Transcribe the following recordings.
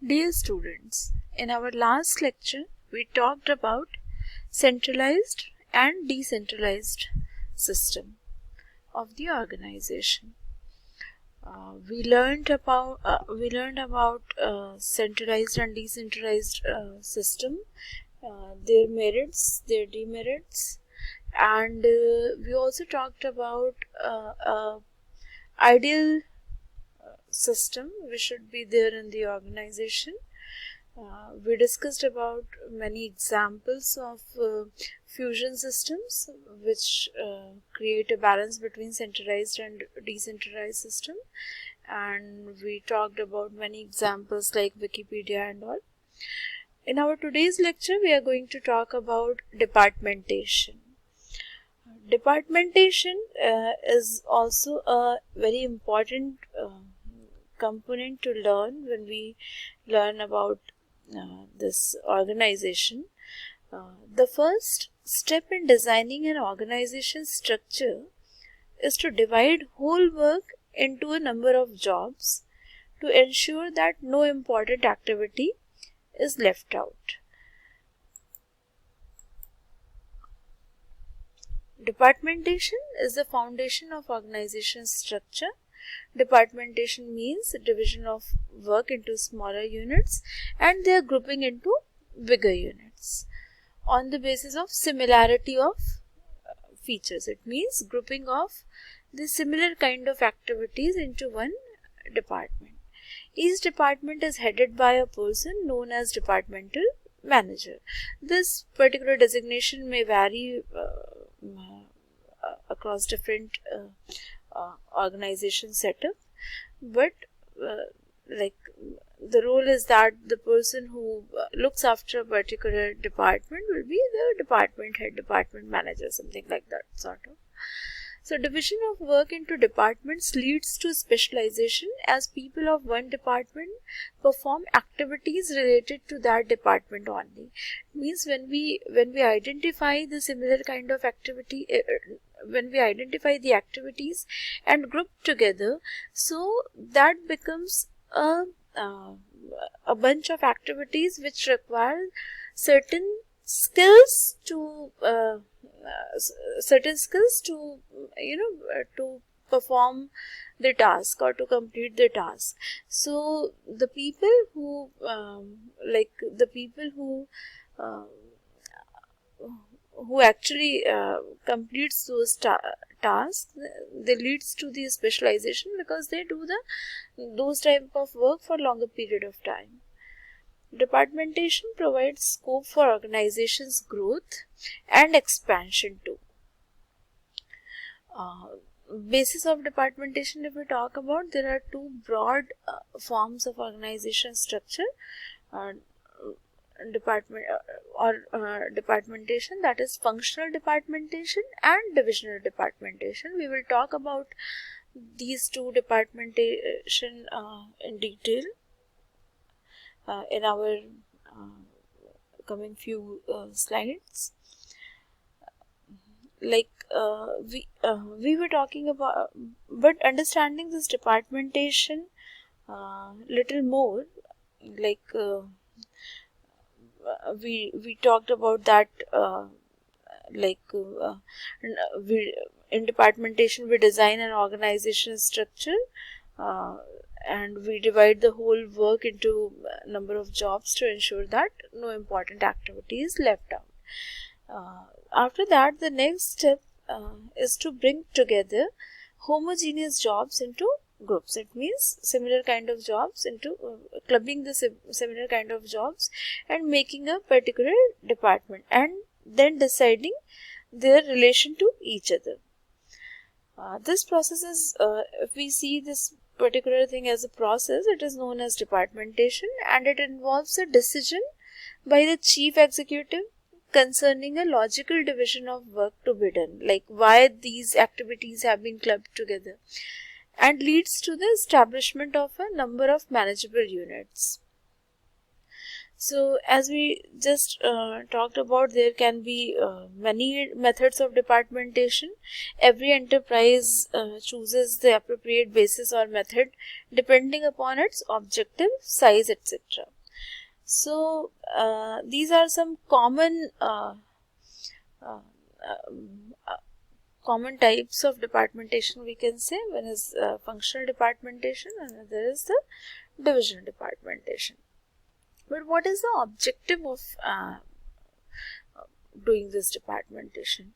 Dear students, in our last lecture, we talked about centralized and decentralized system of the organization. We learned about centralized and decentralized system, their merits, their demerits, and we also talked about ideal system which should be there in the organization. We discussed about many examples of fusion systems which create a balance between centralized and decentralized system, and we talked about many examples like Wikipedia and all. In our today's lecture, we are going to talk about departmentation. Departmentation is also a very important component to learn when we learn about this organization. The first step in designing an organization structure is to divide whole work into a number of jobs to ensure that no important activity is left out. Departmentation is the foundation of organization structure. Departmentation means division of work into smaller units and their grouping into bigger units on the basis of similarity of features. It means grouping of the similar kind of activities into one department. Each department is headed by a person known as departmental manager. This particular designation may vary across different organization setup, but the role is that the person who looks after a particular department will be the department head, department manager, something like that sort of. So division of work into departments leads to specialization, as people of one department perform activities related to that department only. It means when we identify the similar kind of activity, when we identify the activities and group together, so that becomes a bunch of activities which require certain skills to to perform the task or to complete the task. So the people who who actually completes those tasks, they leads to the specialization because they do those type of work for longer period of time. Departmentation provides scope for organization's growth and expansion too. Basis of departmentation, if we talk about, there are two broad forms of organization structure. Departmentation, that is functional departmentation and divisional departmentation. We will talk about these two departmentation in detail in our coming few slides. We were talking about, but understanding this departmentation little more, we talked about that in departmentation we design an organization structure and we divide the whole work into a number of jobs to ensure that no important activity is left out. After that, the next step is to bring together homogeneous jobs into groups. It means similar kind of jobs into clubbing the similar kind of jobs and making a particular department and then deciding their relation to each other. This process is, if we see this particular thing as a process, it is known as departmentation, and it involves a decision by the chief executive concerning a logical division of work to be done, like why these activities have been clubbed together, and leads to the establishment of a number of manageable units. So as we just talked about, there can be many methods of departmentation. Every enterprise chooses the appropriate basis or method depending upon its objective, size, etc. So these are some common common types of departmentation, we can say. One is functional departmentation, and another is the divisional departmentation. But what is the objective of doing this departmentation?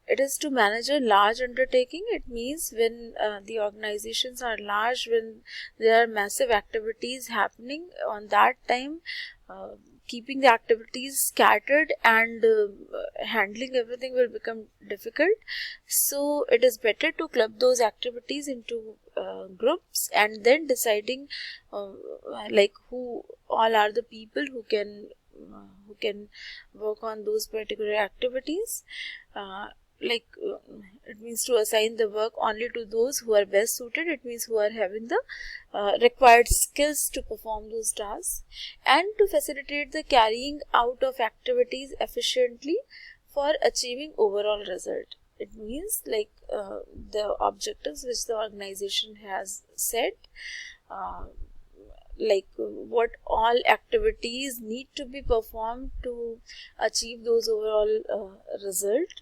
It is to manage a large undertaking. It means when the organizations are large, when there are massive activities happening on that time, keeping the activities scattered and handling everything will become difficult. So it is better to club those activities into groups, and then deciding like who all are the people who can work on those particular activities. It means to assign the work only to those who are best suited. It means who are having the required skills to perform those tasks, and to facilitate the carrying out of activities efficiently for achieving overall result. It means like the objectives which the organization has set, like what all activities need to be performed to achieve those overall result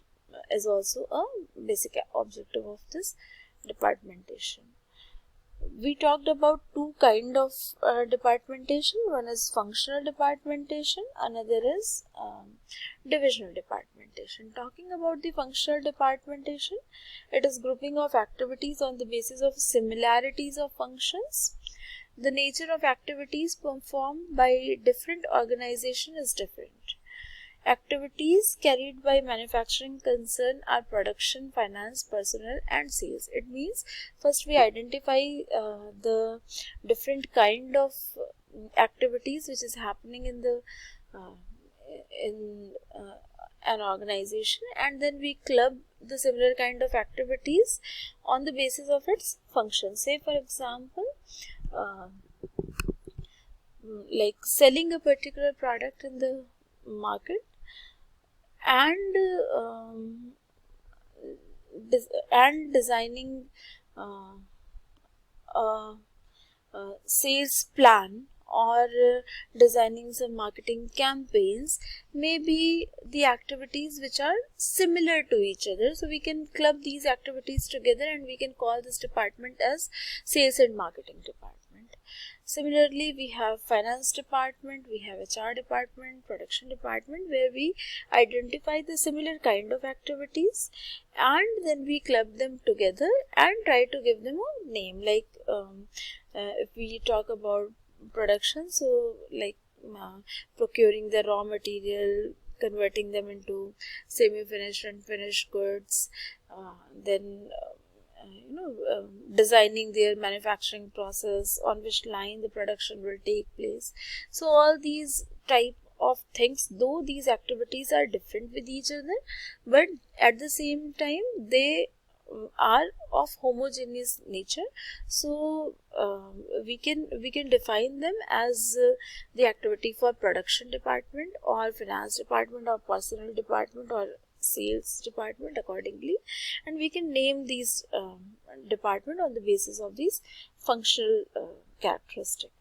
is also a basic objective of this departmentation. We talked about two kind of departmentation. One is functional departmentation, another is divisional departmentation. Talking about the functional departmentation, it is grouping of activities on the basis of similarities of functions. The nature of activities performed by different organizations is different. Activities carried by manufacturing concern are production, finance, personnel, and sales. It means first we identify the different kind of activities which is happening in the an organization, and then we club the similar kind of activities on the basis of its function. Say for example, like selling a particular product in the market, and designing a sales plan, or designing some marketing campaigns may be the activities which are similar to each other. So we can club these activities together and we can call this department as sales and marketing department. Similarly, we have finance department, we have HR department, production department, where we identify the similar kind of activities and then we club them together and try to give them a name. Like if we talk about production, so like procuring the raw material, converting them into semi-finished and finished goods, then designing their manufacturing process, on which line the production will take place. So all these type of things, though these activities are different with each other, but at the same time they are of homogeneous nature. So we can define them as the activity for production department or finance department or personnel department or sales department accordingly, and we can name these department on the basis of these functional characteristics.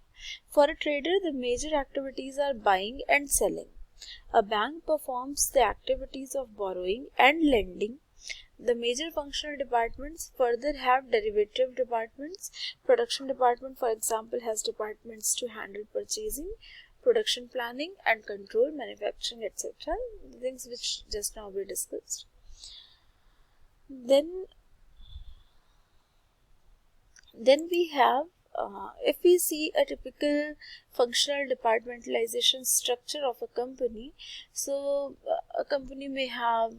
For a trader, the major activities are buying and selling. A bank performs the activities of borrowing and lending. The major functional departments further have derivative departments. Production department, for example, has departments to handle purchasing, production planning and control, manufacturing, etc. Things which just now we discussed. Then we have, if we see a typical functional departmentalization structure of a company, so a company may have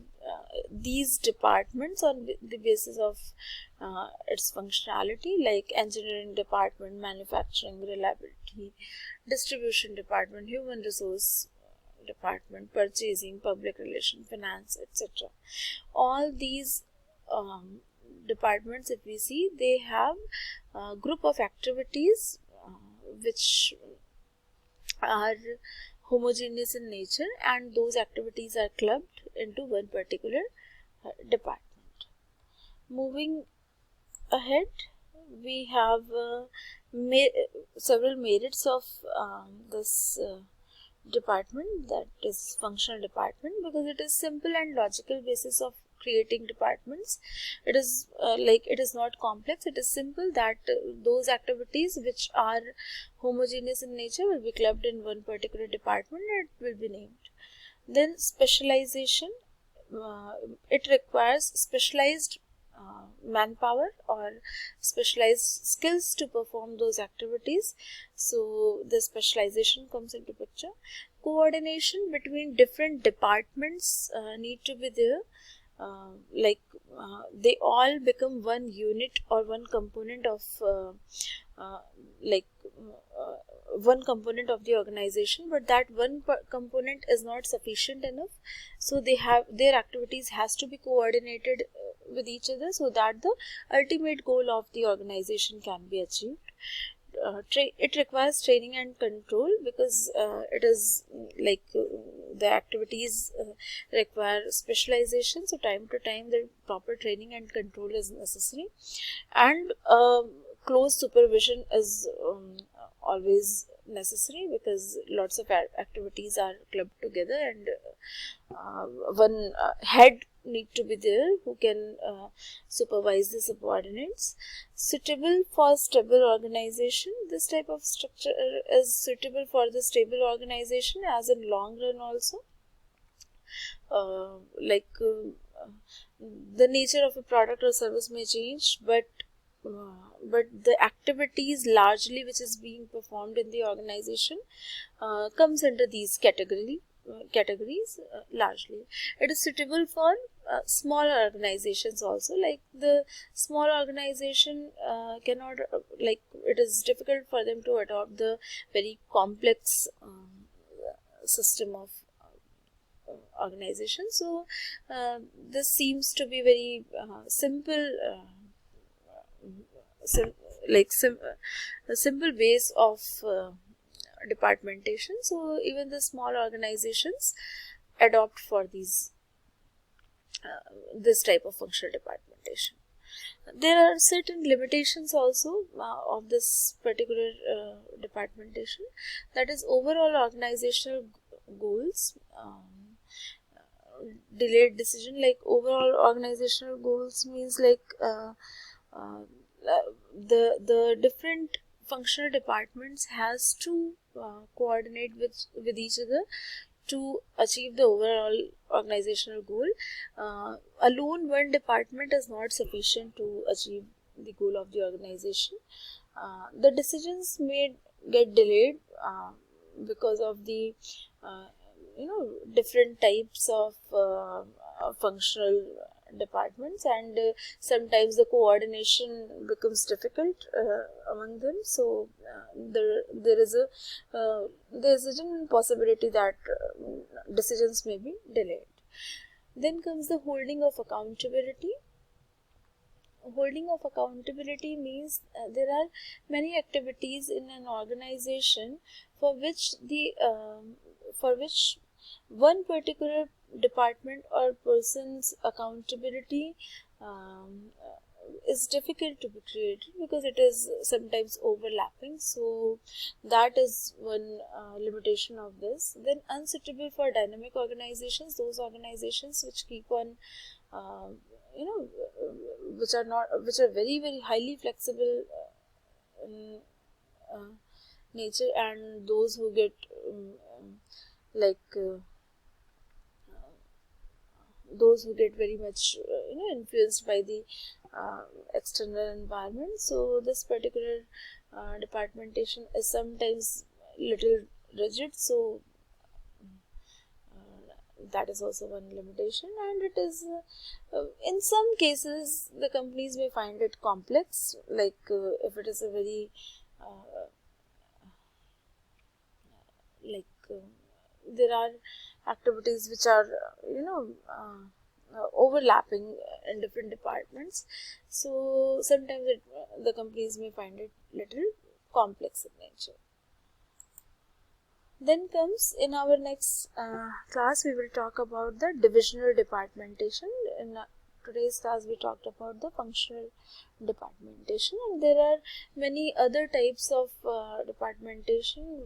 these departments on the basis of its functionality, like engineering department, manufacturing, reliability, distribution department, human resource department, purchasing, public relation, finance, etc. All these departments, if we see, they have a group of activities which are homogeneous in nature, and those activities are clubbed into one particular department. Moving ahead, we have several merits of this department, that is functional department, because it is simple and logical basis of creating departments. It is it is not complex, it is simple, that those activities which are homogeneous in nature will be clubbed in one particular department and it will be named. Then specialization, it requires specialized manpower or specialized skills to perform those activities, so the specialization comes into picture. Coordination between different departments need to be there, they all become one unit or one component of one component of the organization, but that one component is not sufficient enough, so they have their activities has to be coordinated with each other so that the ultimate goal of the organization can be achieved. It requires training and control, because it is the activities require specialization, so time to time the proper training and control is necessary, and close supervision is always necessary, because lots of activities are clubbed together, and one head need to be there who can supervise the subordinates. Suitable for stable organization, this type of structure is suitable for the stable organization as in long run also. The nature of a product or service may change, but the activities largely which is being performed in the organization comes under these categories largely. It is suitable for small organizations also, like the small organization cannot it is difficult for them to adopt the very complex system of organization, so this seems to be very simple a simple base of departmentation, so even the small organizations adopt for these this type of functional departmentation. There are certain limitations also of this particular departmentation, that is overall organizational goals, delayed decision. Like overall organizational goals means the different functional departments has to coordinate with each other to achieve the overall organizational goal. Alone one department is not sufficient to achieve the goal of the organization. The decisions may get delayed because of the different types of functional departments, and sometimes the coordination becomes difficult among them, so there is a genuine possibility that decisions may be delayed. Then comes the holding of accountability. Holding of accountability means there are many activities in an organization for which one particular department or person's accountability is difficult to be created because it is sometimes overlapping, so that is one limitation of this. Then unsuitable for dynamic organizations, those organizations which keep on which are very very highly flexible in nature, and those who get those who get very much influenced by the external environment. So this particular departmentation is sometimes little rigid, so that is also one limitation, and it is in some cases the companies may find it complex, if it is a very there are activities which are overlapping in different departments, so sometimes the companies may find it little complex in nature. Then comes, in our next class we will talk about the divisional departmentation. In today's class we talked about the functional departmentation, and there are many other types of departmentation